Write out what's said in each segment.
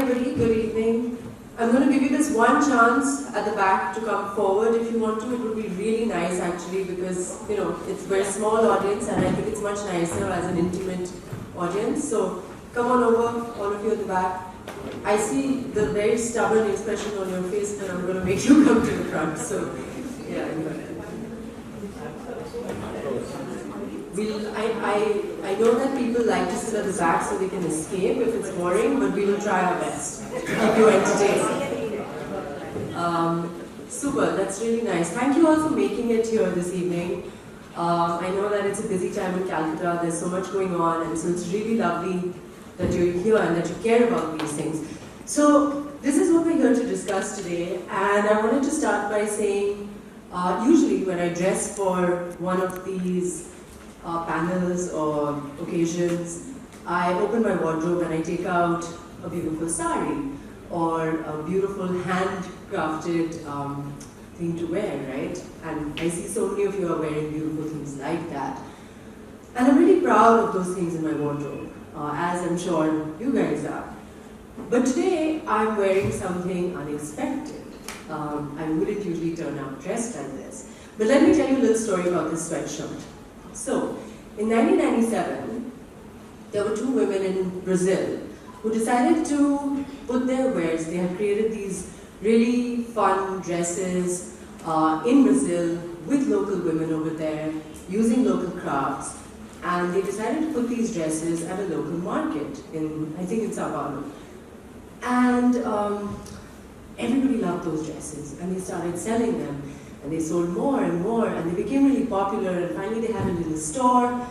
everybody, good evening. I'm going to give you this one chance at the back to come forward if you want to. It would be really nice actually because, you know, it's a very small audience and I think it's much nicer as an intimate audience. So come on over, all of you at the back. I see the very stubborn expression on your face and I'm going to make you come to the front. So, yeah, I know that people like to sit at the back so they can escape if it's boring, but we will try our best to keep you entertained. Super, that's really nice. Thank you all for making it here this evening. I know that it's a busy time in Calcutta, there's so much going on, and so it's really lovely that you're here and that you care about these things. So, this is what we're here to discuss today, and I wanted to start by saying, usually when I dress for one of these panels or occasions, I open my wardrobe and I take out a beautiful sari or a beautiful handcrafted thing to wear, right? And I see so many of you are wearing beautiful things like that. And I'm really proud of those things in my wardrobe, as I'm sure you guys are. But today I'm wearing something unexpected. I wouldn't usually turn up dressed like this. But let me tell you a little story about this sweatshirt. So, in 1997, there were two women in Brazil who decided to put their wares. They had created these really fun dresses in Brazil with local women over there, using local crafts. And they decided to put these dresses at a local market in, I think in Sao Paulo. And everybody loved those dresses, and they started selling them. And they sold more and more, and they became really popular, and finally they had a little store.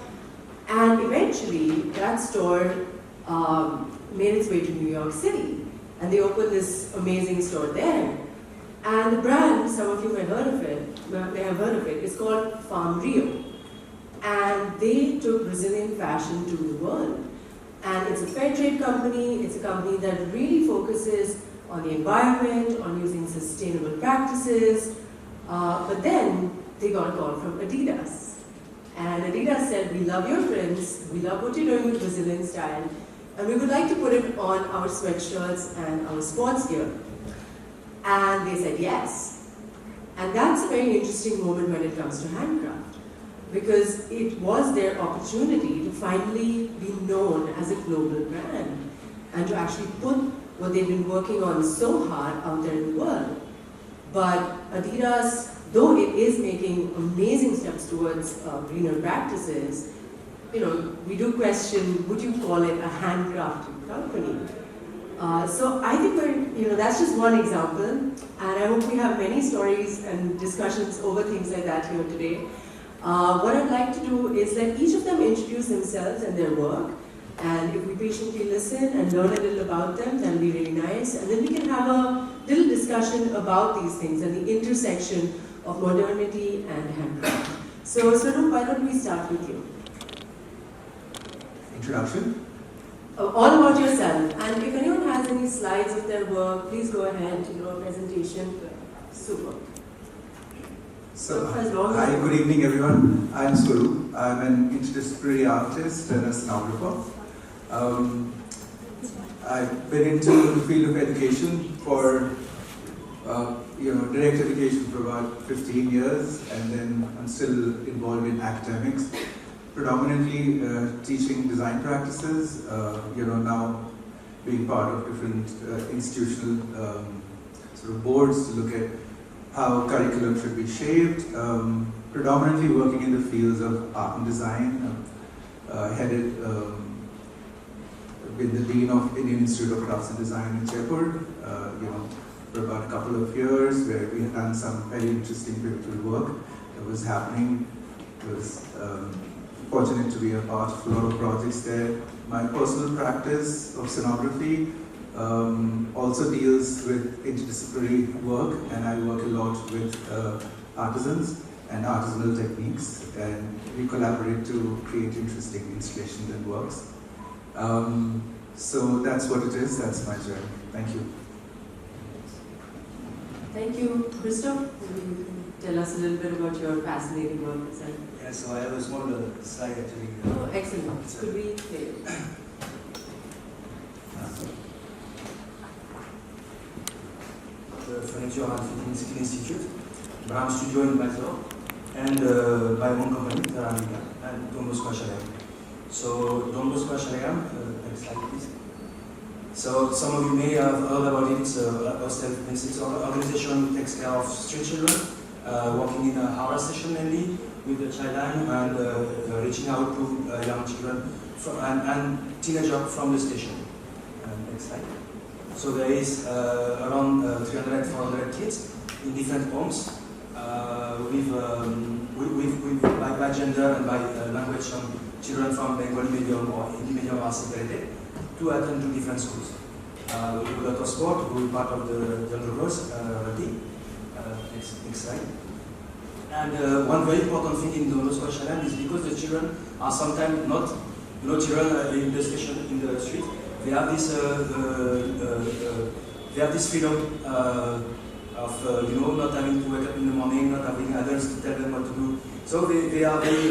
And eventually, that store made its way to New York City. And they opened this amazing store there. And the brand, some of you may have heard of it, is called Farm Rio. And they took Brazilian fashion to the world. And it's a fair trade company, it's a company that really focuses on the environment, on using sustainable practices. But then they got a call from Adidas. And Adidas said, we love your prints, we love what you're doing with Brazilian style, and we would like to put it on our sweatshirts and our sports gear. And they said yes. And that's a very interesting moment when it comes to handcraft, because it was their opportunity to finally be known as a global brand and to actually put what they've been working on so hard out there in the world. But Adidas, though it is making amazing steps towards greener practices, you know, we do question, would you call it a handcrafted company? So I think that's just one example, and I hope we have many stories and discussions over things like that here today. What I'd like to do is let each of them introduce themselves and their work, and if we patiently listen and learn a little about them, that'll be really nice. And then we can have a little discussion about these things and the intersection of modernity and handcraft. So, Swarup, why don't we start with you? Introduction? All about yourself. And if anyone has any slides of their work, please go ahead, a presentation. Super. So, hi, good evening everyone. I'm Swarup. I'm an interdisciplinary artist and a scenographer. I've been into the field of education for, direct education for about 15 years, and then I'm still involved in academics, predominantly teaching design practices, now being part of different institutional sort of boards to look at how curriculum should be shaped, predominantly working in the fields of art and design, headed with the Dean of Indian Institute of Crafts and Design in Jaipur, for about a couple of years, where we had done some very interesting pivotal work that was happening. I was fortunate to be a part of a lot of projects there. My personal practice of scenography also deals with interdisciplinary work, and I work a lot with artisans and artisanal techniques, and we collaborate to create interesting installations and works. So that's what it is, that's my journey. Thank you. Thank you. Christophe, maybe you can tell us a little bit about your fascinating work itself. Yeah, so I was one of the slide actually. Oh, excellent. Could we play it? Furniture and Fitting Skill Institute, brand studio in Mysore, and my own company, Terra, and Don Bosco HLM. So Don Bosco HLM, next slide please. So some of you may have heard about it. It's an organization that takes care of street children, working in a hour session mainly with the child line and reaching out to young children and teenagers from the station. Next slide. So there is around 300, 400 kids in different homes by gender and by language, from children from Bengali medium or Hindi medium are separated to attend to different schools. We do a lot of sport, we are part of the general growth team. Next slide. And one very important thing in the Bosco HLM is because the children are sometimes not, children in the station, in the street. They have this, freedom of, not having to wake up in the morning, not having adults to tell them what to do. So they are very,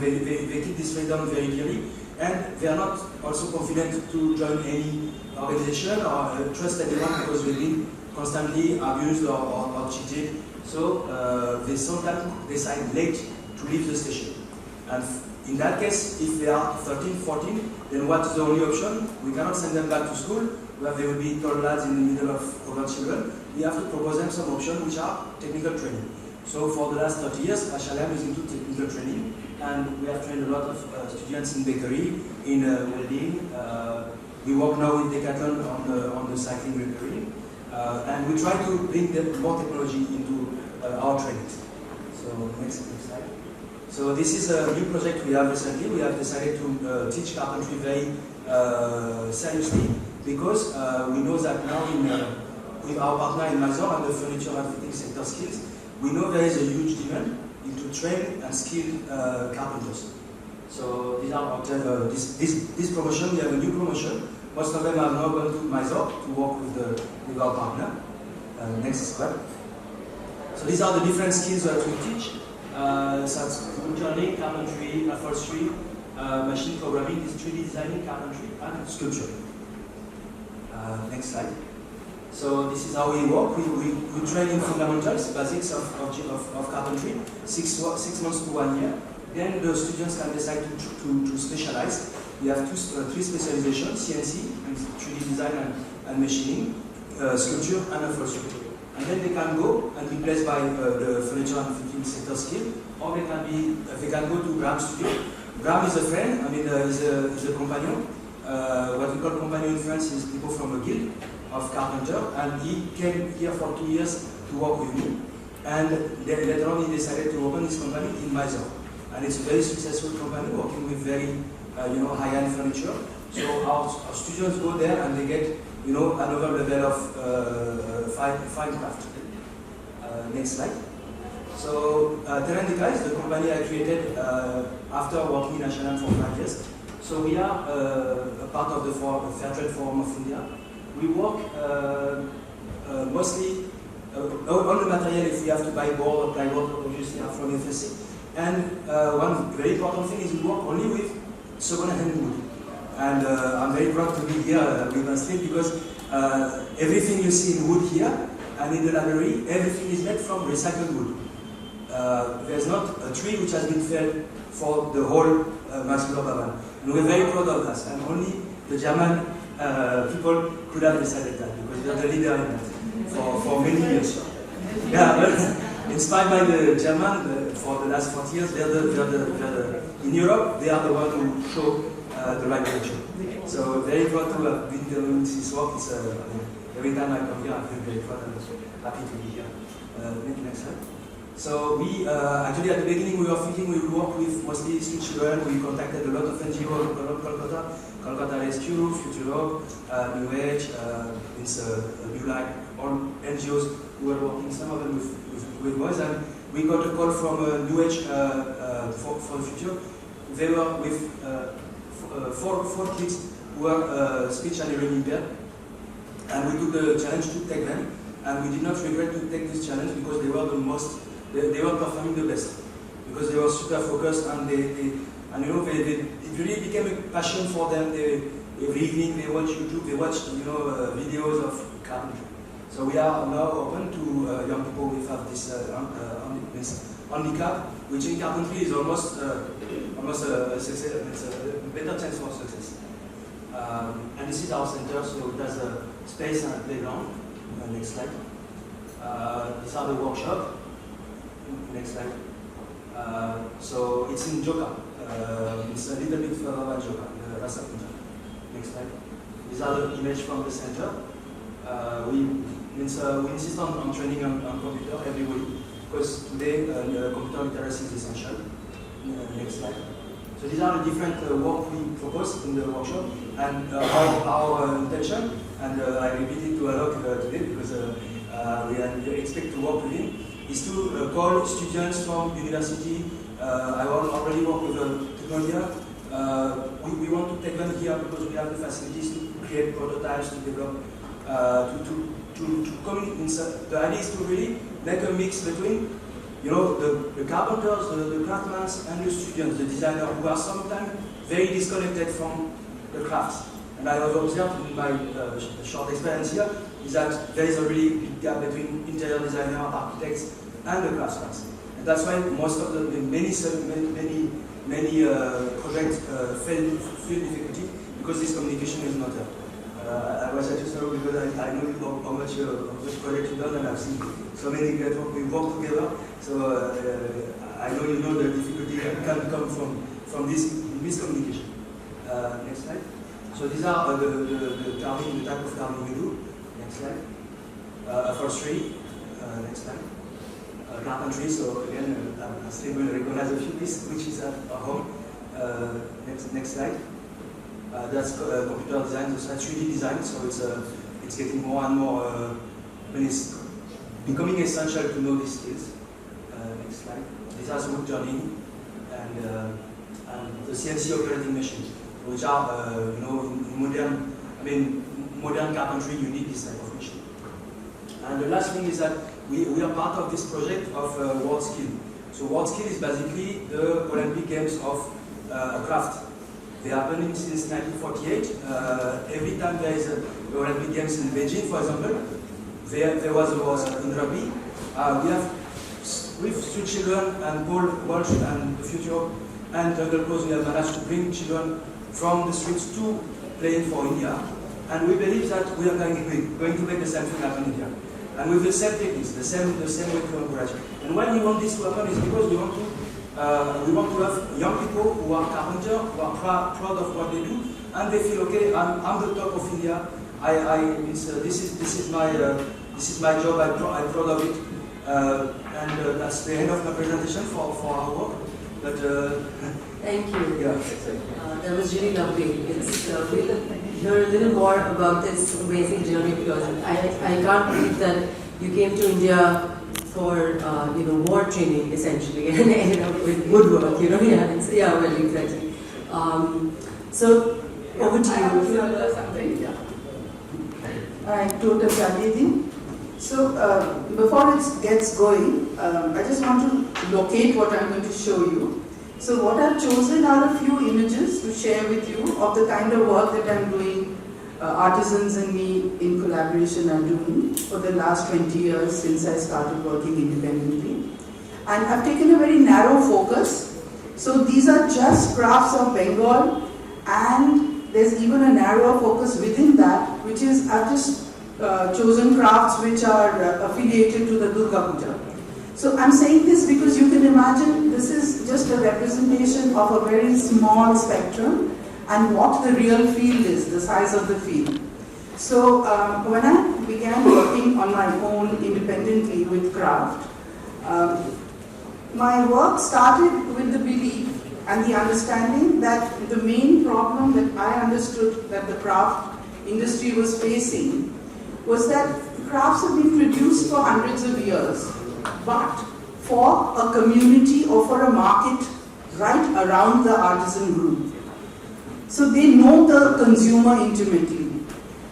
they keep this freedom very clearly, and they are not also confident to join any organization or trust anyone because they've been constantly abused or cheated. So they sometimes decide late to leave the station. And in that case, if they are 13, 14, then what is the only option? We cannot send them back to school, where they will be tall lads in the middle of other children. We have to propose them some options which are technical training. So for the last 30 years, HLM is into technical training, and we have trained a lot of students in bakery, in welding. We work now with Decathlon on the cycling repairing, and we try to bring more technology into our trainings. So next slide. So this is a new project we have recently. We have decided to teach carpentry very seriously because we know that now with our partner in Mysore and the furniture and fitting sector skills, we know there is a huge demand into trained and skilled carpenters. So these are this promotion. We have a new promotion. Most of them have now gone to Mysore to work with our partner. Next slide. So these are the different skills that we teach. Such wood turning, carpentry, upholstery, machine programming, 3D designing, carpentry, and sculpture. Next slide. So this is how we work. We train in fundamentals, basics of carpentry, 6 months to 1 year. Then the students can decide to specialize. We have 3 specializations: CNC, 3D design and machining, sculpture, and upholstery. And then they can go and be placed by the furniture and fitting sector skill, or they can go to Graham Studio. Graham is a friend, is a companion. What we call companion in France is people from a guild of carpenter, and he came here for 2 years to work with me. And then later on he decided to open his company in Mysore. And it's a very successful company working with very high-end furniture. So our students go there and they get another level of fine craft. Next slide. So Terra is the company I created after working in HLM for 5 years. So we are a part of the Fair Trade Forum of India. We work mostly on the material. If we have to buy board or plywood, obviously are from FSC. And one very important thing is we work only with second-hand wood. And I'm very proud to be here with Nasrid because everything you see in wood here and in the library, everything is made from recycled wood. There's not a tree which has been felled for the whole Maximum Baban. And we're very proud of that. And only the German people could have decided that because they're the leader in that for many years. Yeah, but inspired by the German for the last 40 years, in Europe, they are the ones who show the right direction. So very proud to have been doing this work. It's, every time I come here, I feel very proud and happy to be here. Next slide. So we actually at the beginning we were thinking we would work with mostly street children. We contacted a lot of NGOs around Kolkata, Kolkata Rescue, Future Hope, New Age, New Light, all NGOs who were working, some of them with boys, and we got a call from New Age for the future. They were with four kids who were speech and hearing impaired, and we took the challenge to take them, and we did not regret to take this challenge because they were performing the best, because they were super focused and it really became a passion for them. Every evening they watch YouTube, they watch videos of carpentry. So we are now open to young people who have this handicap, which in carpentry is almost a success. It's a better chance for success. And this is our center, so it has a space and a playground. Next slide. These are the workshop. Next slide. So it's in Joka. It's a little bit further than Joka, the Rasa Punjab. Next slide. These are the images from the center. We insist on training on computer everybody, because today computer literacy is essential. Next slide. So these are the different work we propose in the workshop, and our intention, and I repeat it to Alok today because we expect to work with him, is to call students from university. I already work with technology. We want to take them here because we have the facilities to create prototypes, to develop, to communicate. The idea is to really make a mix between, you know, the carpenters, the craftsmen, and the students, the designers, who are sometimes very disconnected from the crafts. And I have observed in my short experience here is that there is a really big gap between interior designers, architects, and the craftsmen. And that's why most of the many projects fail difficulty, because this communication is not there. I was at Swarup because I know how much project you've done, and I've seen so many networks we work together. So I know you know the difficulty that can come from this miscommunication. Next slide. So these are the carving, the type of carving we do. Next slide. Upholstery. Next slide. Carpentry. So again, I'm still going to recognize a few pieces which is at home. Next slide. That's computer design, so that's 3D design, so it's getting more and more, it's becoming essential to know these skills. Next slide. These are wood turning and the CNC operating machines, which are, you know, in modern carpentry, you need this type of machine. And the last thing is that we are part of this project of World Skill. So World Skill is basically the Olympic Games of a craft. They happening since 1948. Every time there is the Olympic Games in Beijing, for example, there was in rugby. We have with street children and Paul Walsh and the future and Jungle Close, we have managed to bring children from the streets to playing for India. And we believe that we are going to make the same thing happen in India. And with the same techniques, the same way to encourage. And why we want this to happen is because we want to have young people who are carpenters, who are proud of what they do, and they feel, okay, I'm the top of India. This is my job. I'm proud of it. And that's the end of my presentation for our work. But thank you. Yeah. That was really lovely. We'll hear a little more about this amazing journey, because I can't believe that you came to India for war training essentially, and ended up with woodwork. Well, exactly. So over to you. Something. Yeah. I'm totally agreeing. So before it gets going, I just want to locate what I'm going to show you. So what I've chosen are a few images to share with you of the kind of work that I'm doing, artisans and me in collaboration are doing for the last 20 years since I started working independently. And I've taken a very narrow focus. So these are just crafts of Bengal, and there's even a narrower focus within that, which is I've just chosen crafts which are affiliated to the Durga Puja. So I'm saying this because you can imagine this is just a representation of a very small spectrum and what the real field is, the size of the field. So when I began working on my own independently with craft, my work started with the belief and the understanding that the main problem that I understood that the craft industry was facing was that crafts have been produced for hundreds of years, but for a community or for a market right around the artisan group. So they know the consumer intimately.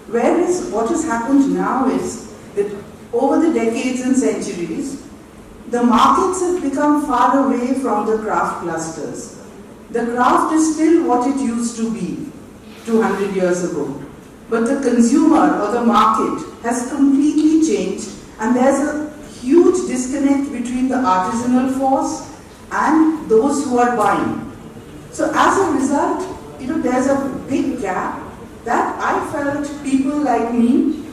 Whereas what has happened now is that over the decades and centuries, the markets have become far away from the craft clusters. The craft is still what it used to be 200 years ago. but the consumer or the market has completely changed, and there's a huge disconnect between the artisanal force and those who are buying. So as a result, there's a big gap that I felt people like me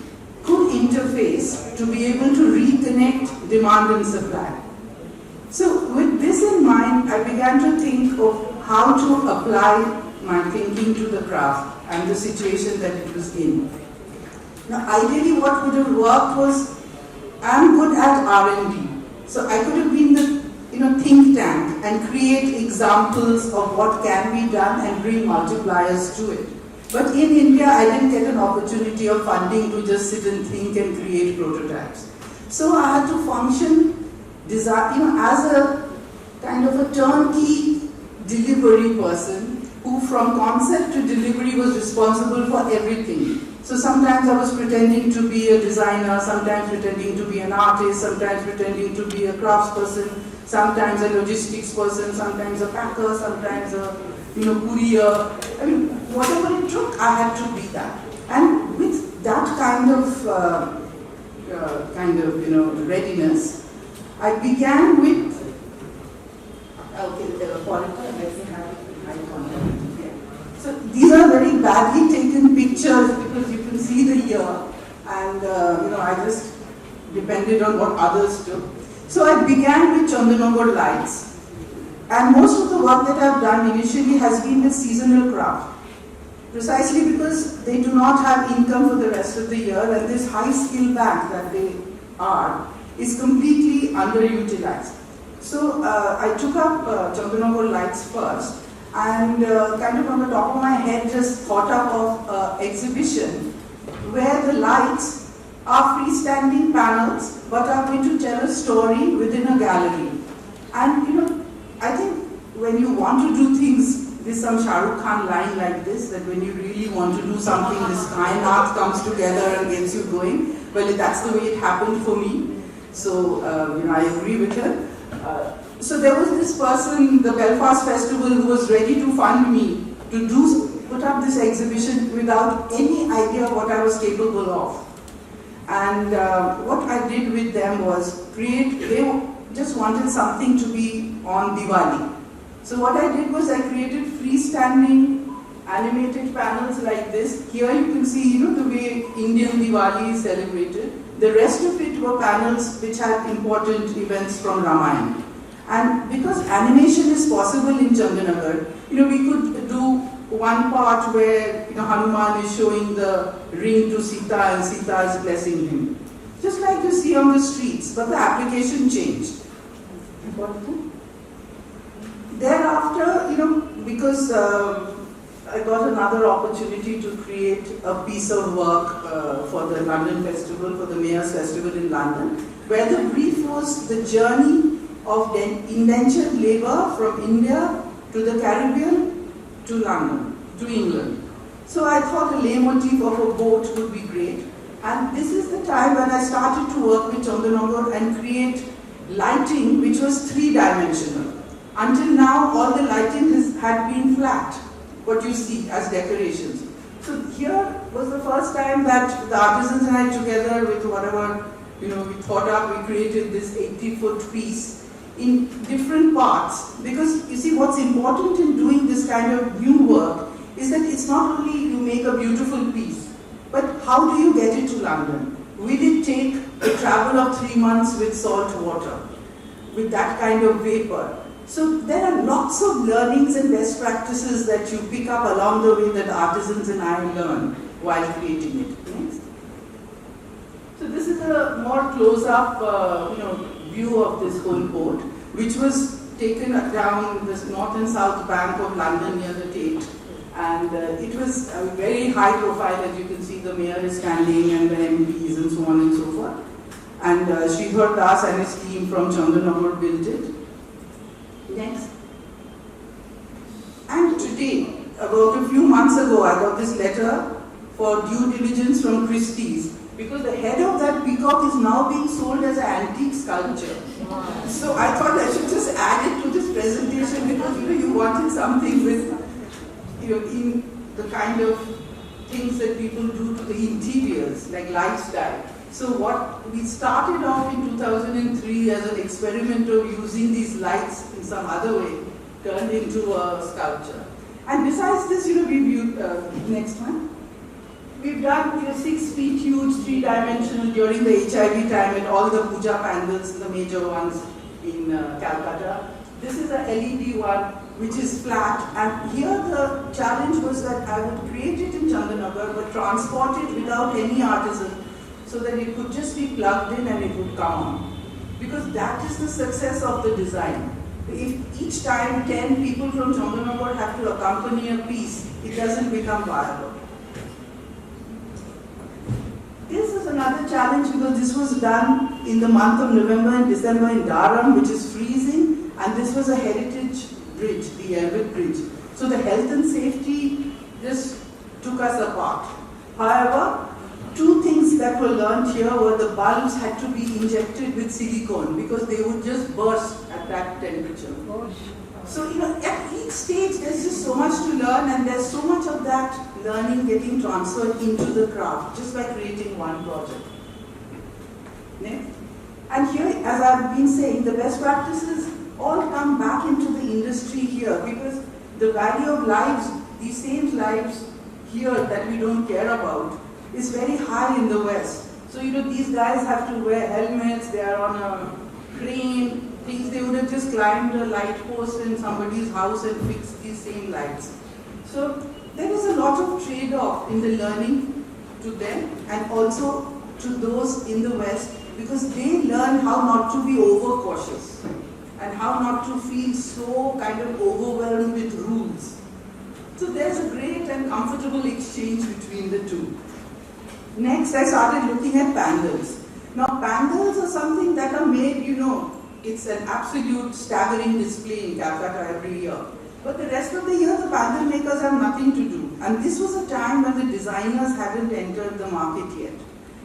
could interface to be able to reconnect demand and supply. So with this in mind, I began to think of how to apply my thinking to the craft and the situation that it was in. Now ideally what would have worked was, I'm good at R&D. So I could have been the think tank and create examples of what can be done and bring multipliers to it. But in India, I didn't get an opportunity of funding to just sit and think and create prototypes. So I had to function as a kind of a turnkey delivery person who from concept to delivery was responsible for everything. So sometimes I was pretending to be a designer, sometimes pretending to be an artist, sometimes pretending to be a craftsperson, sometimes a logistics person, sometimes a packer, sometimes a courier. I mean, whatever it took, I had to be that. And with that kind of readiness, I began with. So these are very badly taken pictures because you can see the year, and I just depended on what others took. So I began with Chandanagar lights, and most of the work that I've done initially has been with seasonal craft, precisely because they do not have income for the rest of the year, and this high skill bank that they are is completely underutilized. So I took up Chandanagar lights first, and kind of on the top of my head just thought up of exhibition where the lights are freestanding panels but are going to tell a story within a gallery. And I think when you want to do things, there's some Shah Rukh Khan line like this, that when you really want to do something, this fine art comes together and gets you going. Well, that's the way it happened for me. So, I agree with her. So there was this person, the Belfast Festival, who was ready to fund me to put up this exhibition without any idea what I was capable of. And what I did with them was they just wanted something to be on Diwali. So what I did was I created freestanding animated panels like this. Here you can see, the way Indian Diwali is celebrated. The rest of it were panels which had important events from Ramayana. And because animation is possible in Chandanagar, we could do one part where Hanuman is showing the ring to Sita and Sita is blessing him. Just like you see on the streets, but the application changed. Thereafter, because I got another opportunity to create a piece of work for the London Festival, for the Mayor's Festival in London, where the brief was the journey of indentured labor from India to the Caribbean to London, to England. So I thought a leitmotif of a boat would be great. And this is the time when I started to work with Chandanagar and create lighting which was three-dimensional. Until now, all the lighting had been flat, what you see as decorations. So here was the first time that the artisans and I together with whatever, we thought up, we created this 80-foot piece in different parts, because you see what's important in doing this kind of new work is that it's not only you make a beautiful piece, but how do you get it to London? Will it take a travel of 3 months with salt water, with that kind of vapor? So there are lots of learnings and best practices that you pick up along the way that artisans and I learn while creating it. Next. So this is a more close-up, view of this whole boat, which was taken down the north and south bank of London near the Tate. And it was very high profile, as you can see, the mayor is standing and the MPs and so on and so forth. And Sridhar Das and his team from Chandanagar built it. Next. And today, about a few months ago, I got this letter for due diligence from Christie's, because the head of that peacock is now being sold as an antique sculpture. Wow. So I thought I should just add it to this presentation, because you wanted something with, in the kind of things that people do to the interiors, like lifestyle. So what we started off in 2003 as an experiment of using these lights in some other way, turned into a sculpture. And besides this, we've next one. We've done 6 feet huge, 3-dimensional during the HIV time and all the puja pandals, the major ones in Calcutta. This is a LED one, which is flat. And here the challenge was that I would create it in Chandanagar, but transport it without any artisan, so that it could just be plugged in and it would come on. Because that is the success of the design. If each time 10 people from Chandanagar have to accompany a piece, it doesn't become viable. This is another challenge because this was done in the month of November and December in Durham, which is freezing, and this was a heritage bridge, the Elbit Bridge. So the health and safety just took us apart. However, 2 things that were learned here were the bulbs had to be injected with silicone because they would just burst at that temperature. So, at each stage there's just so much to learn, and there's so much of that learning getting transferred into the craft just by creating one project. Next. And here, as I've been saying, the best practices all come back into the industry here because the value of lives, these same lives here that we don't care about, is very high in the West. So, these guys have to wear helmets, they are on a crane, things they would have just climbed a light post in somebody's house and fixed these same lights. So, there is a lot of trade-off in the learning to them and also to those in the West because they learn how not to be overcautious and how not to feel so kind of overwhelmed with rules. So there's a great and comfortable exchange between the two. Next, I started looking at pandals. Now, pandals are something that are made, it's an absolute staggering display in Calcutta every year. But the rest of the year, the pandal makers have nothing to do. And this was a time when the designers hadn't entered the market yet.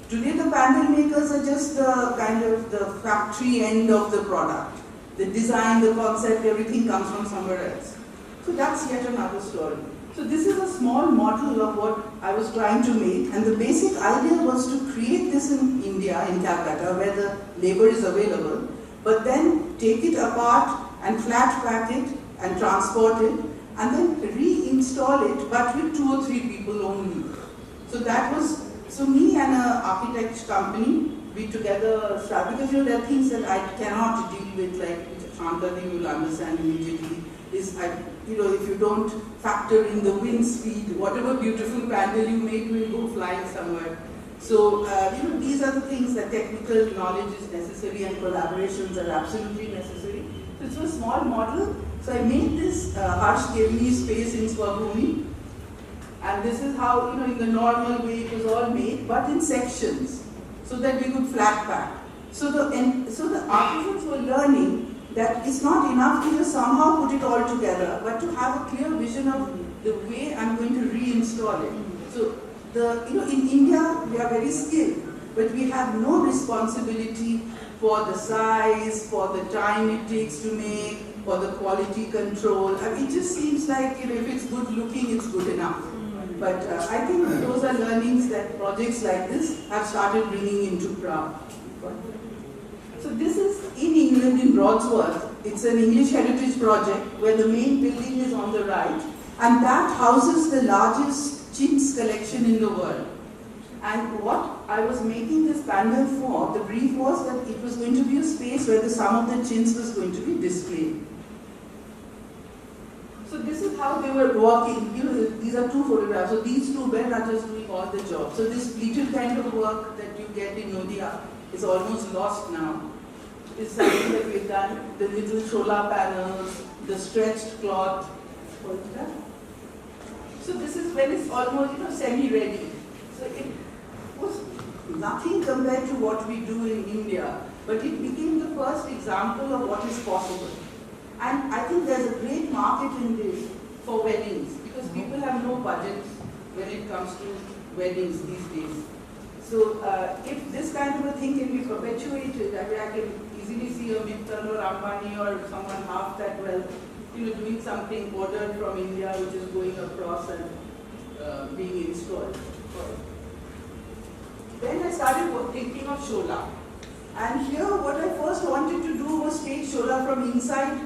Today, the pandal makers are just the kind of the factory end of the product. The design, the concept, everything comes from somewhere else. So that's yet another story. So this is a small model of what I was trying to make, and the basic idea was to create this in India, in Calcutta, where the labor is available, but then take it apart and flat pack it and transport it, and then reinstall it, but with 2 or 3 people only. So that was, me and an architect company, we together started, because there are things that I cannot deal with, like Shantaji will understand immediately, is if you don't factor in the wind speed, whatever beautiful pandal you make will go flying somewhere. So, these are the things that technical knowledge is necessary and collaborations are absolutely necessary. So it's a small model. So I made this, Harsh gave me space in Swabhumi. And this is how, in the normal way it was all made, but in sections, so that we could flat pack. So the artisans were learning that it's not enough to just somehow put it all together, but to have a clear vision of the way I'm going to reinstall it. So in India, we are very skilled, but we have no responsibility for the size, for the time it takes to make, for the quality control. It just seems like if it's good looking, it's good enough. But I think those are learnings that projects like this have started bringing into craft. So this is in England, in Broadsworth. It's an English heritage project where the main building is on the right, and that houses the largest chintz collection in the world. And what I was making this panel for, the brief was that it was going to be a space where the sum of the chintz was going to be displayed. So this is how they were working. These are 2 photographs. So these 2 men are just doing all the job. So this pleated kind of work that you get in Nodia is almost lost now. It's something that we've done. The little shola panels, the stretched cloth. So this is when it's almost semi-ready. So it was nothing compared to what we do in India, but it became the first example of what is possible. And I think there's a great market in this for weddings, because people have no budget when it comes to weddings these days. So if this kind of a thing can be perpetuated, I can easily see a Mittal or Ambani or someone half that wealth, doing something ordered from India which is going across and being installed. Then I started thinking of Shola. And here what I first wanted to do was take Shola from inside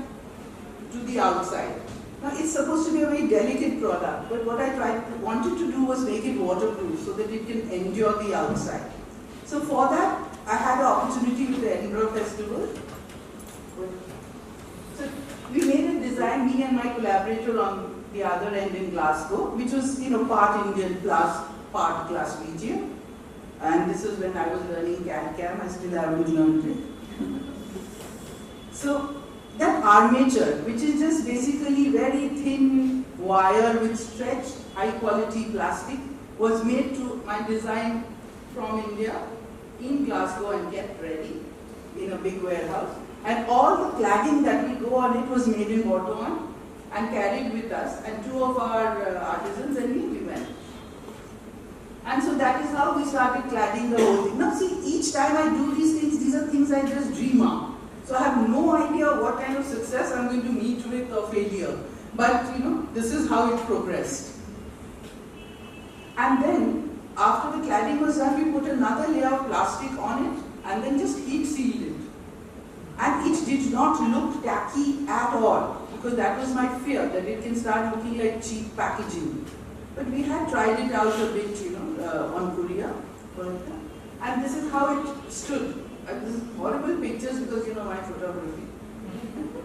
to the outside. Now it's supposed to be a very delicate product, but what I wanted to do was make it waterproof so that it can endure the outside. So for that, I had an opportunity with the Edinburgh Festival. So we made a design, me and my collaborator on the other end in Glasgow, which was part Indian plus part Glaswegian. And this was when I was learning CAD-CAM, I still haven't learned it. So that armature, which is just basically very thin wire with stretched high quality plastic, was made to my design from India in Glasgow and kept ready in a big warehouse. And all the cladding that will go on it was made in Waterman and carried with us, and two of our artisans and me, we went. And so that is how we started cladding the whole thing. Now see, each time I do these things, these are things I just dream of. So I have no idea what kind of success I'm going to meet with or failure. But this is how it progressed. And then, after the cladding was done, we put another layer of plastic on it and then just heat sealed it. And it did not look tacky at all, because that was my fear, that it can start looking like cheap packaging. But we had tried it out a bit, on Korea. And this is how it stood. This is horrible pictures because my photography.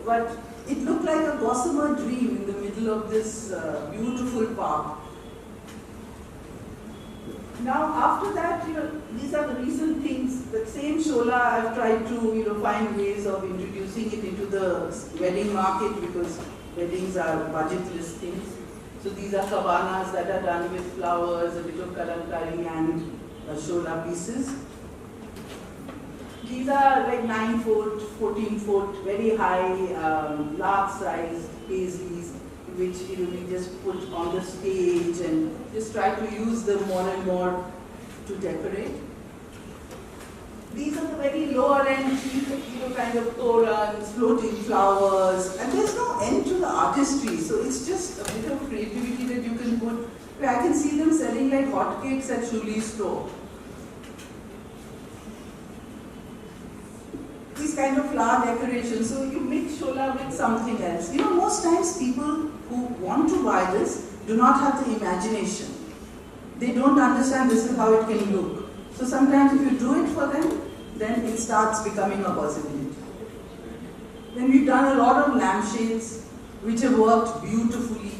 But it looked like a gossamer dream in the middle of this beautiful park. Now after that, these are the recent things. The same Shola I've tried to find ways of introducing it into the wedding market, because weddings are budgetless things. So these are cabanas that are done with flowers, a bit of kalamkari and Shola pieces. These are like 9 foot, 14 foot, very high, large size paisleys, which we just put on the stage and just try to use them more and more to decorate. These are the very lower end, kind of torans, floating flowers, and there's no end to the artistry. So it's just a bit of creativity that you can put. I can see them selling like hotcakes at Shuli's store. These kind of flower decorations, so you mix Shola with something else. Most times people who want to buy this do not have the imagination. They don't understand this is how it can look. So sometimes if you do it for them, then it starts becoming a possibility. Then we've done a lot of lampshades, which have worked beautifully.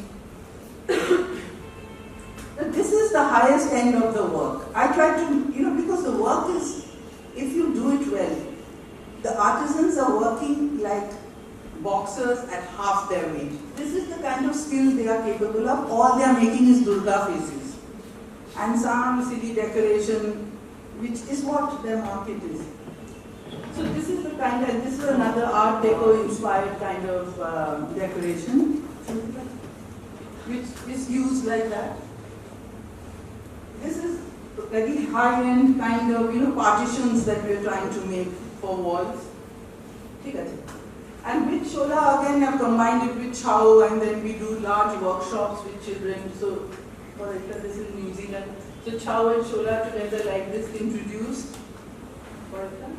But this is the highest end of the work. I try to, because the work is, if you do it well, the artisans are working like boxers at half their weight. This is the kind of skill they are capable of. All they are making is Durga faces and some silly decoration, which is what their market is. So this is the kind of, this is another Art Deco inspired kind of decoration, which is used like that. This is very high-end kind of, partitions that we are trying to make for walls. And with Shola again, I've combined it with Chow, and then we do large workshops with children. So, for example, this is New Zealand. So Chow and Shola together like this introduced. For example,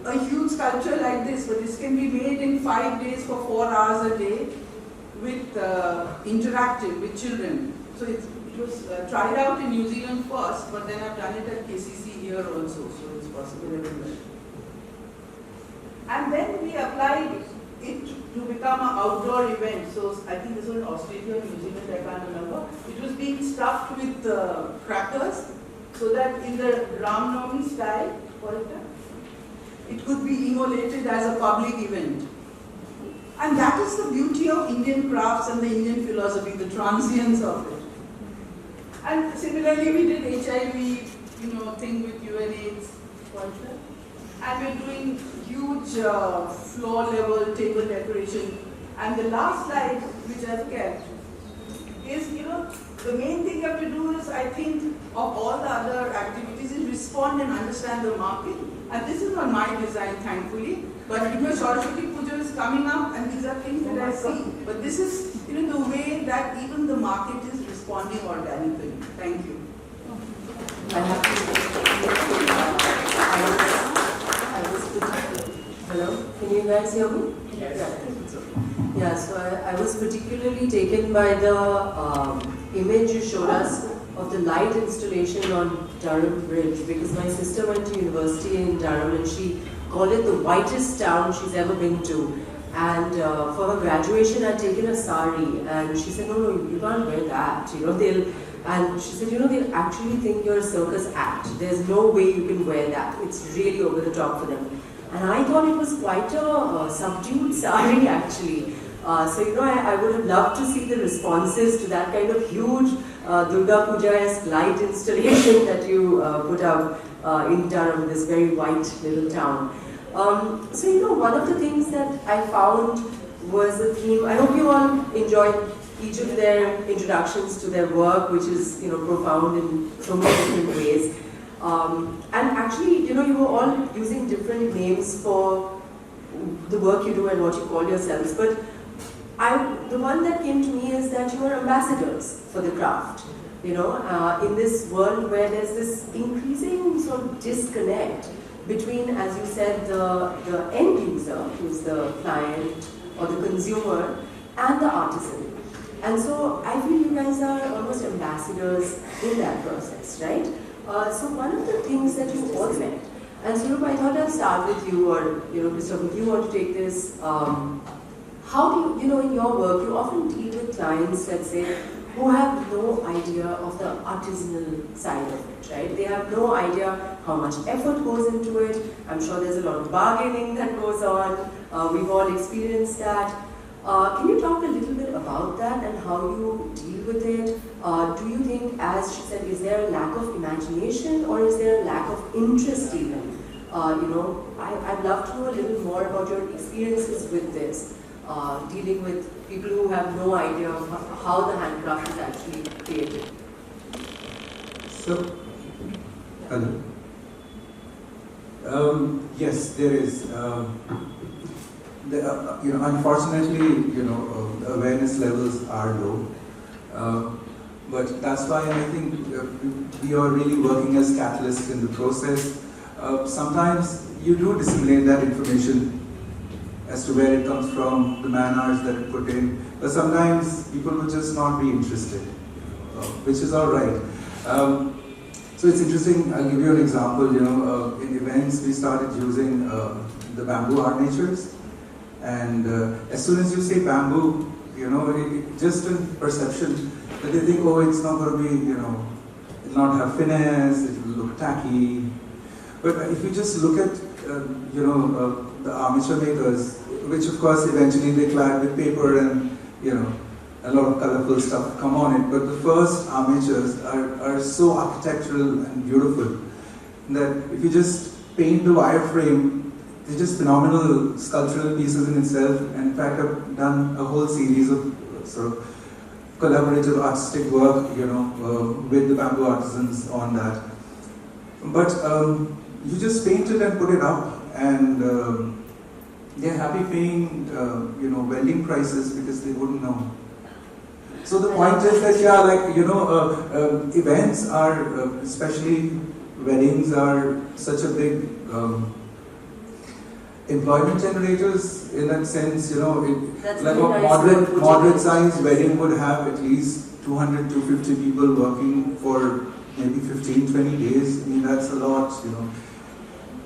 a huge sculpture like this, but this can be made in 5 days for 4 hours a day with interactive with children. So it was tried out in New Zealand first, but then I've done it at KCC here also, so it's possible everywhere. And then we applied it to become an outdoor event. So I think this was in Australia or New Zealand, I can't remember. It was being stuffed with crackers, so that in the Ram Navami style, it could be immolated as a public event. And that is the beauty of Indian crafts and the Indian philosophy, the transience of it. And similarly, we did HIV, thing with UNAIDS, and we're doing huge floor level table decoration. And the last slide, which I've kept, is, the main thing you have to do is, I think, of all the other activities, is respond and understand the market. And this is not my design, thankfully, but because Saraswati Puja is coming up, and these are things that I see. But this is, the way that even the market is responding. responding organically. Thank you. I have to. Hello, can you guys hear me? Yes. Yeah, so I was particularly taken by the image you showed us of the light installation on Durham Bridge, because my sister went to university in Durham and she called it the whitest town she's ever been to. And for her graduation, I'd taken a sari, and she said, no, you can't wear that. And she said, they'll actually think you're a circus act. There's no way you can wear that. It's really over the top for them. And I thought it was quite a subdued sari, actually. So, I would have loved to see the responses to that kind of huge Durga Puja-esque light installation that you put up in Durham, this very white little town. So, one of the things that I found was the theme. I hope you all enjoyed each of their introductions to their work, which is, profound in so many different ways. And actually, you were all using different names for the work you do and what you call yourselves. But the one that came to me is that you are ambassadors for the craft. In this world where there's this increasing sort of disconnect between, as you said, the end user, who's the client or the consumer, and the artisan. And so I feel you guys are almost ambassadors in that process, right? So one of the things that you all meant, and Swarup, I thought I'll start with you, or Christophe, if you want to take this. How do you, in your work, you often deal with clients, let's say, who have no idea of the artisanal side of it, right? They have no idea how much effort goes into it. I'm sure there's a lot of bargaining that goes on. We've all experienced that. Can you talk a little bit about that and how you deal with it? Do you think, as she said, is there a lack of imagination or is there a lack of interest even? I'd love to know a little more about your experiences with this, dealing with people who have no idea of how the handcraft is actually created. So, hello. Yes, there is. Unfortunately, the awareness levels are low. But that's why I think we are really working as catalysts in the process. Sometimes you do disseminate that information as to where it comes from, the man-hours that it put in, but sometimes people will just not be interested, which is all right. So it's interesting, I'll give you an example, in events we started using the bamboo armatures, and as soon as you say bamboo, just in perception, that they think, oh, it's not going to be, it'll not have finesse, it will look tacky. But if you just look at, the armature makers, which of course eventually they clad with paper and, a lot of colorful stuff come on it. But the first armatures are so architectural and beautiful that if you just paint the wireframe, they're just phenomenal sculptural pieces in itself. And in fact, I've done a whole series of sort of collaborative artistic work, with the bamboo artisans on that. But you just paint it and put it up, and they're happy paying, welding prices because they wouldn't know. So the point is that, events are, especially weddings, are such a big employment generators in that sense. Like a moderate size wedding would have at least 200, 250 people working for maybe 15, 20 days. I mean, that's a lot,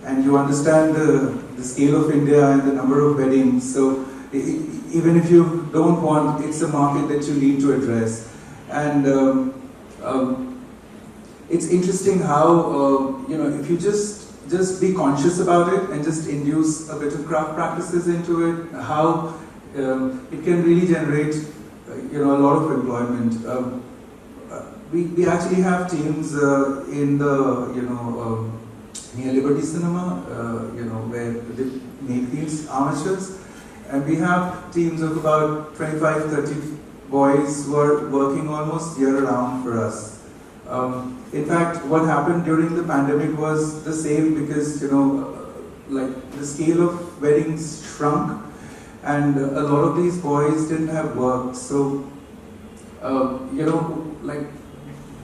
And you understand the scale of India and the number of weddings. So even if you don't want, it's a market that you need to address. And it's interesting how, if you just be conscious about it and just induce a bit of craft practices into it, how it can really generate, a lot of employment. We actually have teams in the, near Liberty Cinema, where they make these armatures. And we have teams of about 25, 30 boys who are working almost year-round for us. In fact, what happened during the pandemic was the same because, the scale of weddings shrunk and a lot of these boys didn't have work. So, like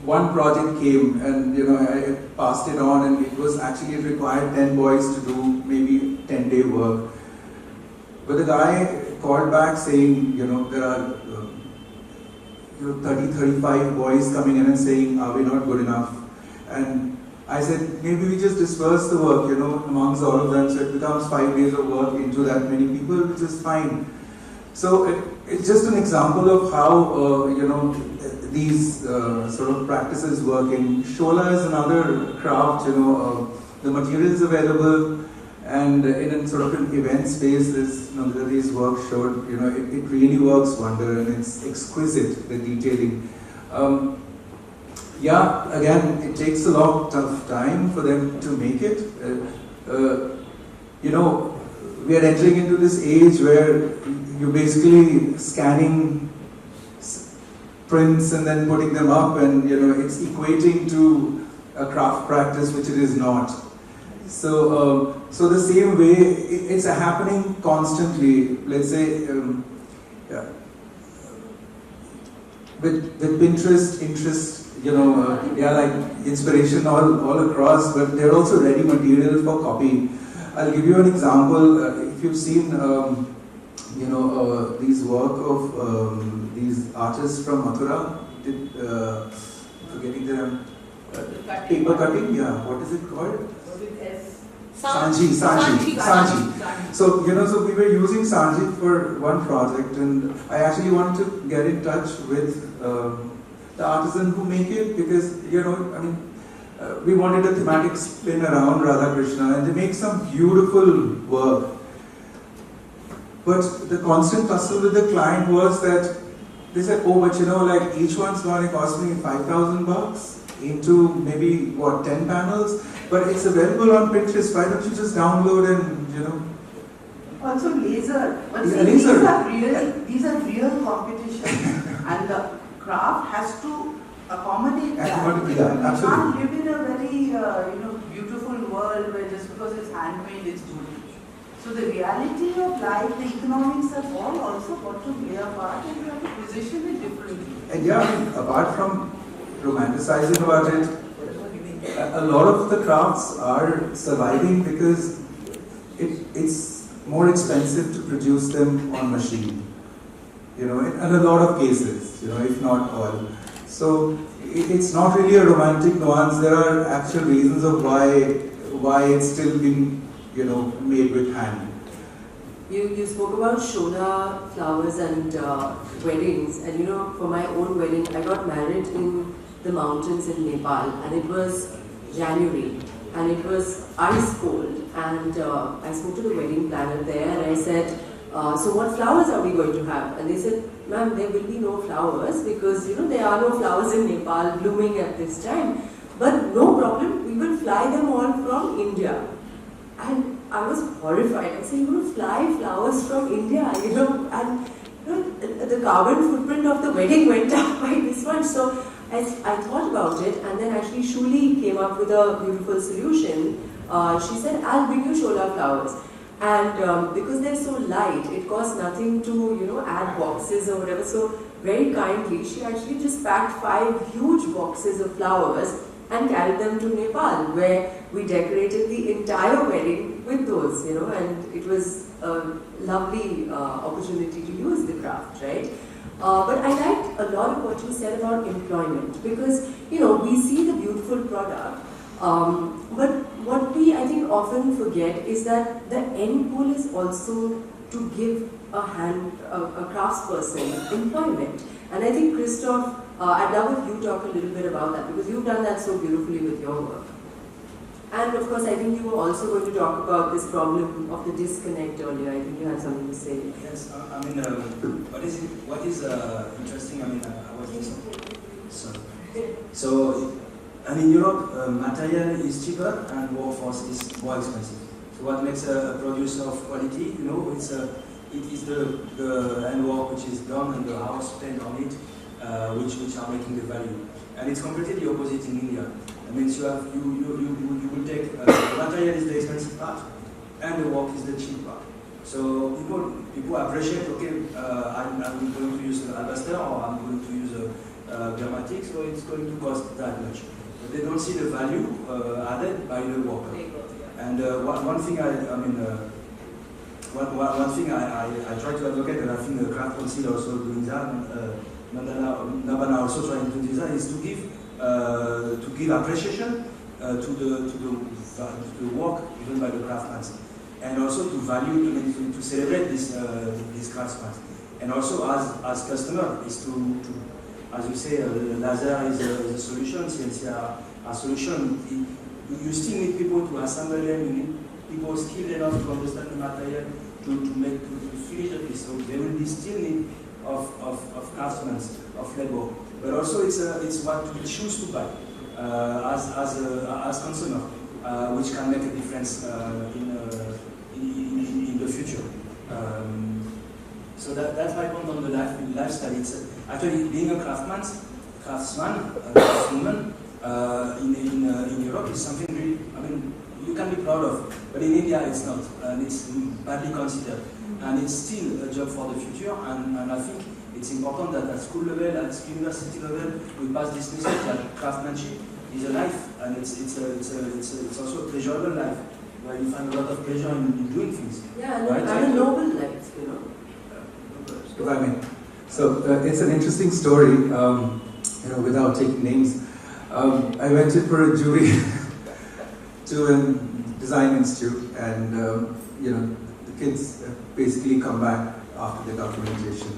one project came and I passed it on, and it was actually, it required 10 boys to do maybe 10-day work. But the guy called back saying, there are 30, 35 boys coming in and saying, are we not good enough? And I said, maybe we just disperse the work, amongst all of them, so it becomes 5 days of work into that many people, which is fine. So it's just an example of how, these sort of practices work. In Shola is another craft, the materials available, and in a sort of an event space, this Nandita's work showed, it really works wonder, and it's exquisite, the detailing. Yeah, again, it takes a lot of time for them to make it. We are entering into this age where you're basically scanning prints and then putting them up, and it's equating to a craft practice, which it is not. So the same way, it's happening constantly. Let's say, with Pinterest, interest, like inspiration all across, but they're also ready material for copy. I'll give you an example. If you've seen, these work of these artists from Mathura, forgetting their paper cutting. Yeah, what is it called? Sanji. So so we were using Sanji for one project, and I actually wanted to get in touch with the artisan who make it, because we wanted a thematic spin around Radha Krishna, and they make some beautiful work. But the constant tussle with the client was that they said, oh, but like each one's going to cost me $5,000 into maybe 10 panels, but it's available on Pinterest. Why don't you just download and Also laser. But yeah, see, laser. These are real competition, and the craft has to accommodate that. Yeah, absolutely. You can't live in a very beautiful world where just because it's handmade it's good. So the reality of life, the economics have all also got to play a part, and you have to position it differently. And yeah, apart from romanticizing about it, a lot of the crafts are surviving because it's more expensive to produce them on machine. In a lot of cases, if not all. So it's not really a romantic nuance. There are actual reasons of why it's still being made with hand. You spoke about Shola flowers and weddings, and for my own wedding, I got married in the mountains in Nepal, and it was January, and it was ice cold, and I spoke to the wedding planner there, and I said, so what flowers are we going to have? And they said, ma'am, there will be no flowers because there are no flowers in Nepal blooming at this time, but no problem, we will fly them all from India. And I was horrified. I said, you will fly flowers from India, and the carbon footprint of the wedding went up by this much. So I thought about it, and then actually Shuli came up with a beautiful solution. She said, I'll bring you Shola flowers. And because they're so light, it costs nothing to, add boxes or whatever. So very kindly, she actually just packed 5 huge boxes of flowers and carried them to Nepal, where we decorated the entire wedding with those, and it was a lovely opportunity to use the craft, right? But I liked a lot of what you said about employment, because, we see the beautiful product, but what we, I think, often forget is that the end goal is also to give a craftsperson employment. And I think, Christophe, I'd love if you talk a little bit about that, because you've done that so beautifully with your work. And of course, I think you were also going to talk about this problem of the disconnect earlier. I think you had something to say. Yes, what is interesting, I was listening. So, in Europe, material is cheaper and workforce is more expensive. So what makes a producer of quality, it is the end work which is done and the house paint on it, which are making the value. And it's completely the opposite in India. That means you will take the material is the expensive part, and the work is the cheap part. So people appreciate, okay, I'm going to use alabaster, or I'm going to use dramatic, so it's going to cost that much. But they don't see the value added by the worker. And one thing one thing I try to advocate, and I think the Craft Council also doing that, Nabanna also trying to do that, is to give appreciation to the work given by the craftsmen, and also to value, to celebrate this craftsman. And also as customer is to as you say, laser is a solution, CNC are a solution. You still need people to assemble them, you need people skilled enough to understand the material, to finish the piece. So there will be still need of craftsmen, of labor. But also it's what we choose to buy as consumer, which can make a difference in the future. So that's my point on the lifestyle. It's actually being a craftsman, craftswoman in Europe is something really, you can be proud of, but in India it's not, and it's badly considered, and it's still a job for the future. And I think it's important that at school level, at university level, we pass this message that craftsmanship is a life, and it's also a pleasurable life, where you find a lot of pleasure in doing things. Yeah, and a noble life, you know. If I may. So it's an interesting story, without taking names. I went in for a jury to a design institute, and the kids basically come back after the documentation,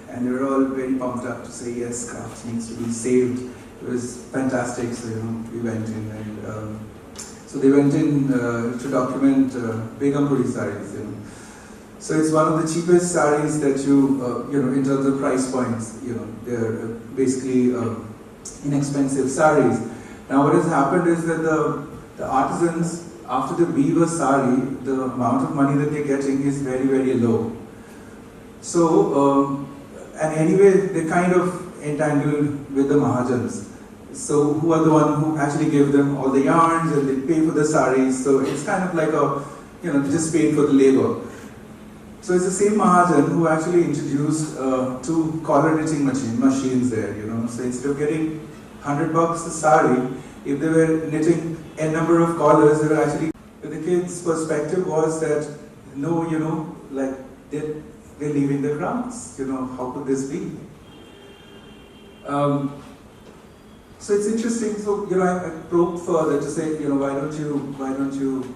and they were all very pumped up to say yes, craft needs to be saved. It was fantastic. So we went in, and so they went in to document Begumpuri sarees. So it's one of the cheapest sarees that in terms of price points, they're basically inexpensive sarees. Now what has happened is that the artisans, after they weave a saree, the amount of money that they're getting is very, very low. So, and anyway, they're kind of entangled with the Mahajans. So who are the one who actually give them all the yarns and they pay for the sarees. So it's kind of like they just paid for the labor. So it's the same Mahajan who actually introduced 2 collar knitting machines there, So instead of getting $100 a sari, if they were knitting a number of collars, they were actually, the kids' perspective was that, no, they're leaving the crafts, how could this be? So it's interesting, so, I probed further to say, why don't you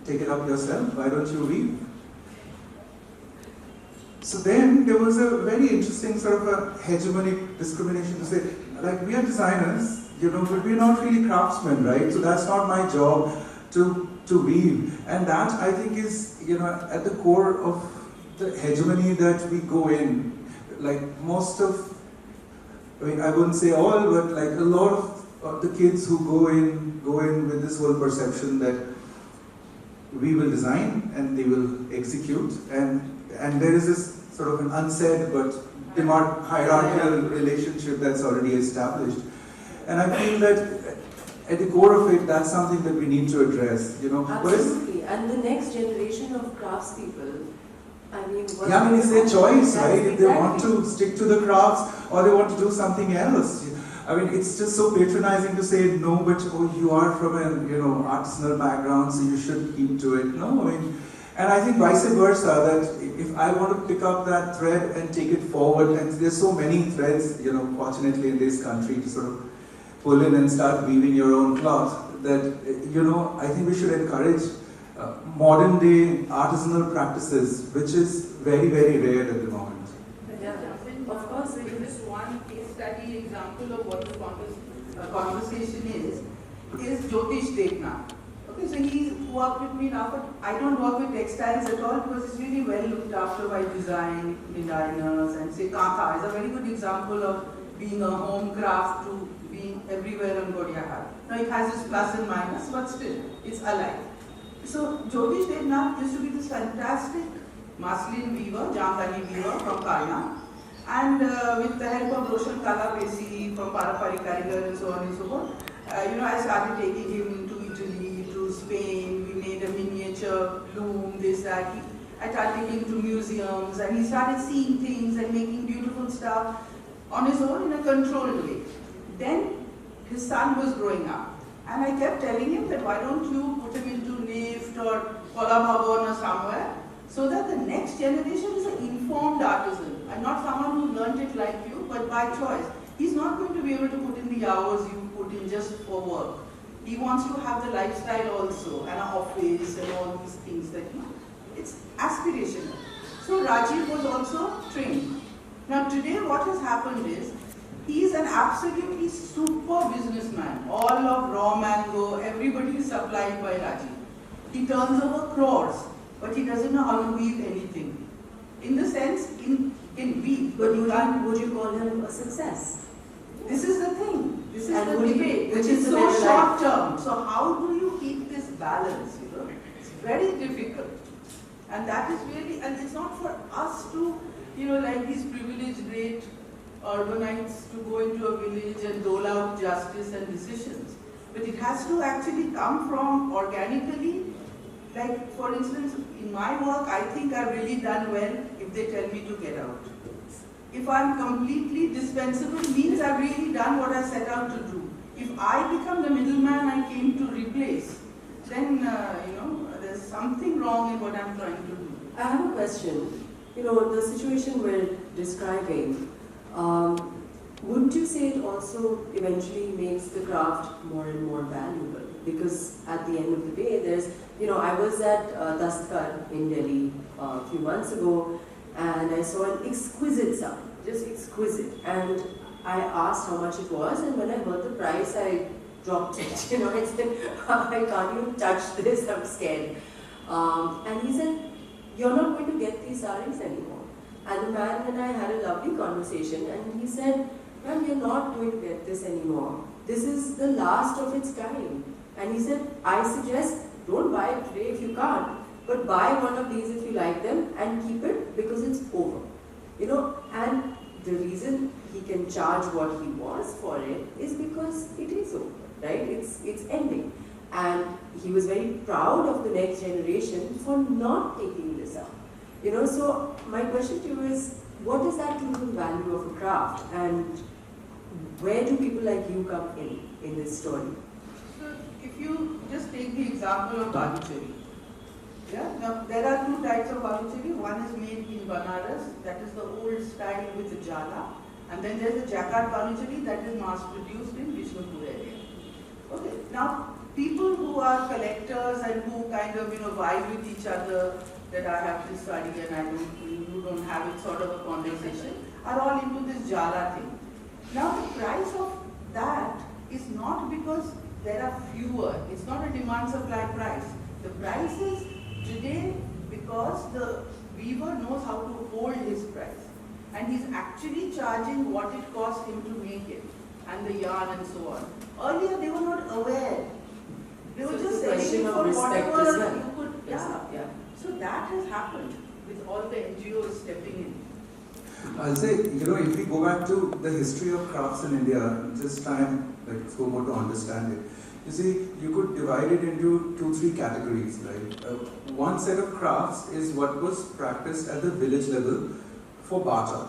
take it up yourself? Why don't you weave? So then there was a very interesting sort of a hegemonic discrimination to say, we are designers, but we're not really craftsmen, right? So that's not my job to weave. And that, I think, is, at the core of the hegemony that we go in. Most of, I wouldn't say all, but a lot of the kids who go in with this whole perception that we will design and they will execute, and there is this sort of an unsaid but hierarchical relationship that's already established. And I feel that at the core of it, that's something that we need to address. Absolutely. And the next generation of craftspeople, it's their choice, right? If they want to stick to the crafts or they want to do something else. It's just so patronizing to say, no, but you are from an artisanal background, so you should keep to it. No, and I think vice versa, that if I want to pick up that thread and take it forward, and there's so many threads, fortunately in this country to sort of pull in and start weaving your own cloth, that, I think we should encourage modern day artisanal practices, which is very, very rare at the moment. Yeah, of course, just one case study example of what the conversation is Jyotish Devna. Okay, so he's worked with me now, but I don't work with textiles at all because it's really well looked after by designers, and say Kantha is a very good example of being a home craft to being everywhere on Godiya. Now it has its plus and minus, but still, it's alive. So Jyotish Devna used to be this fantastic muslin weaver, Jamdani weaver from Karuna, and with the help of Roshan Kala Pesi from Parapari Karigar and so on and so forth, I started taking him to Italy, to Spain. We made a miniature loom, this, that. I started taking him to museums, and he started seeing things and making beautiful stuff. on his own in a controlled way. Then his son was growing up. And I kept telling him that why don't you put him into NIFT or Kolkata or somewhere, so that the next generation is an informed artisan and not someone who learnt it like you, but by choice. He's not going to be able to put in the hours you put in just for work. He wants to have the lifestyle also, and an office and all these things that, you know, it's aspirational. So Rajiv was also trained. Now today what has happened is, he is an absolutely super businessman. All of raw mango, everybody is supplied by Rajiv. He turns over crores, but he doesn't know how to weave anything. In the sense, in weave. But would you call him a success? This is the thing. This is And the would you- debate, which which is is the so better short term. So how do you keep this balance? You know, it's very difficult. And that is really, and it's not for us to, you know, like these privileged great urbanites to go into a village and dole out justice and decisions. But it has to actually come from organically. Like, for instance, in my work, I think I've really done well if they tell me to get out. If I'm completely dispensable, means I've really done what I set out to do. If I become the middleman I came to replace, then, you know, there's something wrong in what I'm trying to do. I have a question. You know, the situation we're describing, wouldn't you say it also eventually makes the craft more and more valuable? Because at the end of the day, there's, you know, I was at Dastkar in Delhi a few months ago, and I saw an exquisite sound, just exquisite. And I asked how much it was, and when I heard the price, I dropped it. You know, I said, I can't even touch this, I'm scared. And he said, you're not going to get these saris anymore. And the man and I had a lovely conversation, and he said, ma'am, you're not going to get this anymore. This is the last of its kind. And he said, I suggest, don't buy it today if you can't, but buy one of these if you like them and keep it because it's over. You know, and the reason he can charge what he wants for it is because it is over, right? It's ending. And he was very proud of the next generation for not taking this up. You know, so my question to you is, what is that to the value of a craft, and where do people like you come in this story? So if you just take the example of Baluchari. Yeah, now there are two types of Baluchari. One is made in Banaras, that is the old style with the jala, and then there's the Jacquard Baluchari that is mass produced in Vishnupur area. Okay, now people who are collectors and who kind of, you know, vibe with each other, that I have this sari and you don't have it, sort of a conversation, are all into this jala thing. Now the price of that is not because there are fewer, it's not a demand-supply price. The price is today because the weaver knows how to hold his price. And he's actually charging what it costs him to make it, and the yarn and so on. Earlier they were not aware. They were just selling for whatever you could, yeah. So that has happened with all the NGOs stepping in. I'll say, you know, if we go back to the history of crafts in India, just try and like go more to understand it. You see, you could divide it into 2-3 categories, right? One set of crafts is what was practiced at the village level for barter,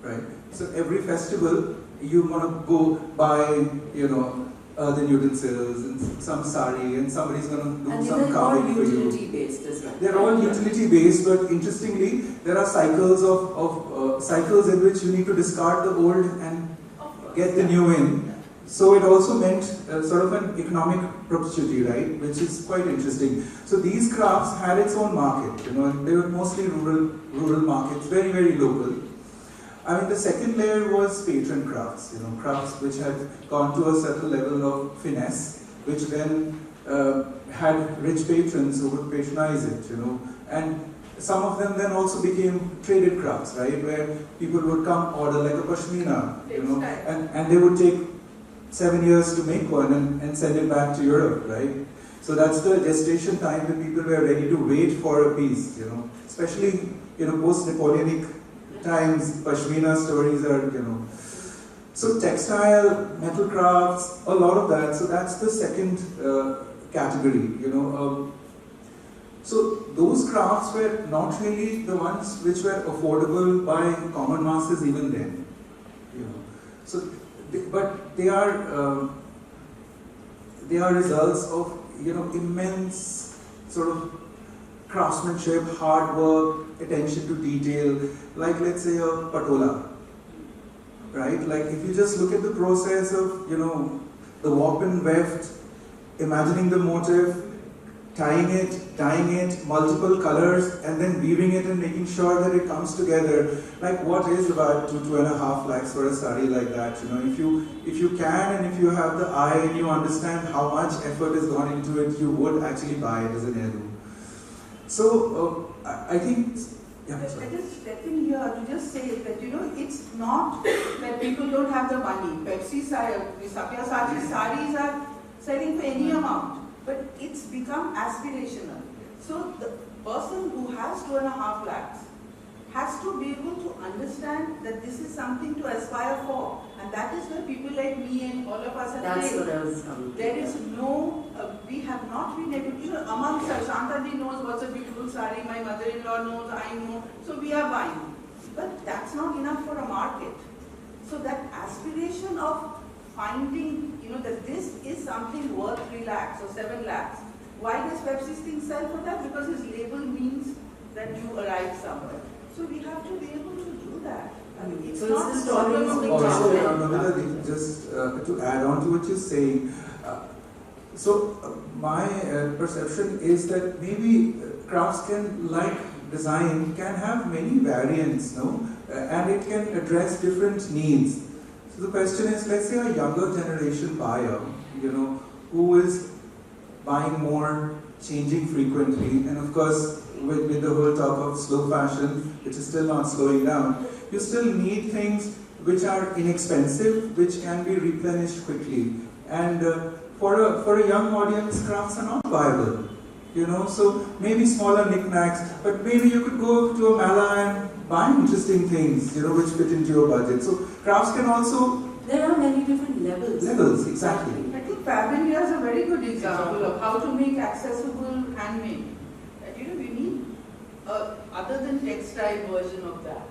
right? So every festival, you want to go buy, you know, earthen utensils and some sari, and somebody's going to do some carving for you. And these are all utility-based as well. They're all utility-based, but interestingly, there are cycles of cycles in which you need to discard the old and get the new in. So it also meant sort of an economic perpetuity, right? Which is quite interesting. So these crafts had its own market, you know, and they were mostly rural markets, very, very local. I mean, the second layer was patron crafts, you know, crafts which had gone to a certain level of finesse, which then had rich patrons who would patronize it, you know. And some of them then also became traded crafts, right, where people would come order like a pashmina, you know, and they would take 7 years to make one and send it back to Europe, right? So that's the gestation time when people were ready to wait for a piece, you know, especially, you know, post-Napoleonic times, pashmina stories are, you know. So textile, metal crafts, a lot of that. So that's the second category, you know. So those crafts were not really the ones which were affordable by common masses even then. you know. So, but they are results of, you know, immense sort of craftsmanship, hard work, attention to detail, like let's say a patola, right? Like if you just look at the process of, you know, the warp and weft, imagining the motif, tying it, dyeing it, multiple colors, and then weaving it and making sure that it comes together. Like what is about 2.5 lakhs for a study like that? You know, if you can and if you have the eye and you understand how much effort has gone into it, you would actually buy it as an heirloom. So I think, yeah. I just step in here to just say that, you know, it's not that people don't have the money. Pepsi, Sabyasachi saris are selling for any amount. But it's become aspirational. So the person who has 2.5 lakhs has to be able to understand that this is something to aspire for. And that is where people like me and all of us have That's what I was coming to. There is no, we have not been able to, you know, amongst us, Shantaji knows what's a beautiful sari, my mother-in-law knows, I know, so we are buying. But that's not enough for a market. So that aspiration of finding, you know, that this is something worth 3 lakhs or 7 lakhs. Why does Pepsi's thing sell for that? Because his label means that you arrive somewhere. So we have to be able to do that. I mean, it's So not it's the the problem of stories the we Also, tell. Nandita, just to add on to what you're saying, my perception is that maybe crafts can, like design, can have many variants, no? And it can address different needs. So the question is, let's say a younger generation buyer, you know, who is buying more, changing frequently, and of course, with the whole talk of slow fashion, which is still not slowing down, you still need things which are inexpensive, which can be replenished quickly. And for a young audience, crafts are not viable, you know. So maybe smaller knickknacks, but maybe you could go to a mala and buy interesting things, you know, which fit into your budget. So crafts can also. There are many different levels. Levels, exactly. I think Fabindia is a very good example of how to make accessible handmade. And you know, we need other than textile version of that.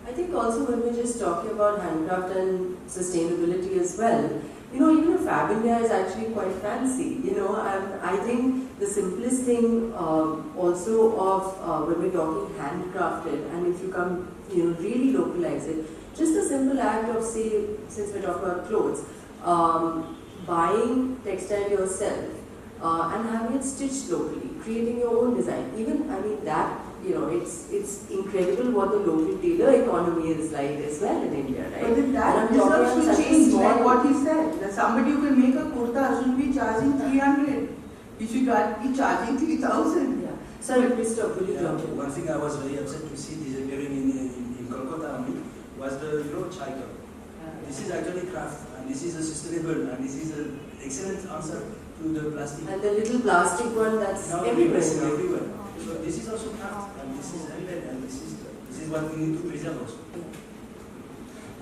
I think also when we're just talking about handcraft and sustainability as well, you know, even a Fab India is actually quite fancy, you know, and I think the simplest thing also of when we're talking handcrafted, and if you come, you know, really localize it, just the simple act of, say, since we're talking about clothes, buying textile yourself and having it stitched locally, creating your own design. Even, I mean, that, you know, it's incredible what the local tailor economy is like as well in India, right? But then that And I'm talking deserves about to such a change, small- like what he said. That somebody who can make a kurta should be charging 300. He should be charging 3,000. Yeah. Sorry, Christophe, will you jump in? One thing I was very upset to see disappearing in Kolkata only was the chai cup. This is actually craft, and this is a sustainable, and this is an excellent answer to the plastic. And the little plastic one that's Now everywhere it's now. everywhere. So this is also craft, and this is handmade, and this is what we need to preserve also.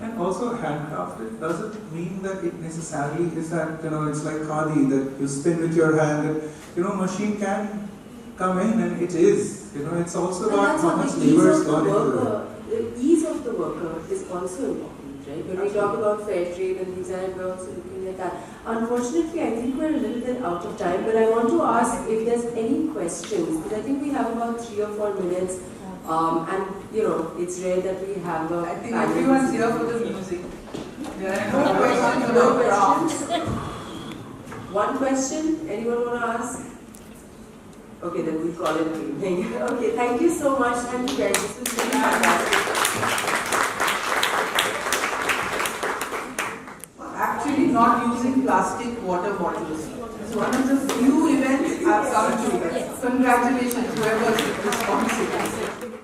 And also handcrafted doesn't mean that it necessarily is that, you know, it's like khadi that you spin with your hand and, you know, machine can come in and it is, you know, it's also And about that's how what much the ease labor is of the gone into it. worker, the ease of the worker is also important, right? When we talk about fair trade and things like that, we're also looking at that. Unfortunately, I think we're a little bit out of time, but I want to ask if there's any questions, because I think we have about 3 or 4 minutes, and you know, it's rare that we have a I think panel. everyone's here for the music. There are no No questions about craft. questions? One question? Anyone want to ask? Okay, then we'll call it an evening. Okay, thank you so much. Thank you guys. This was really fantastic. Actually not using plastic water bottles. It's one of the few events I've come to. Congratulations, whoever is responsible.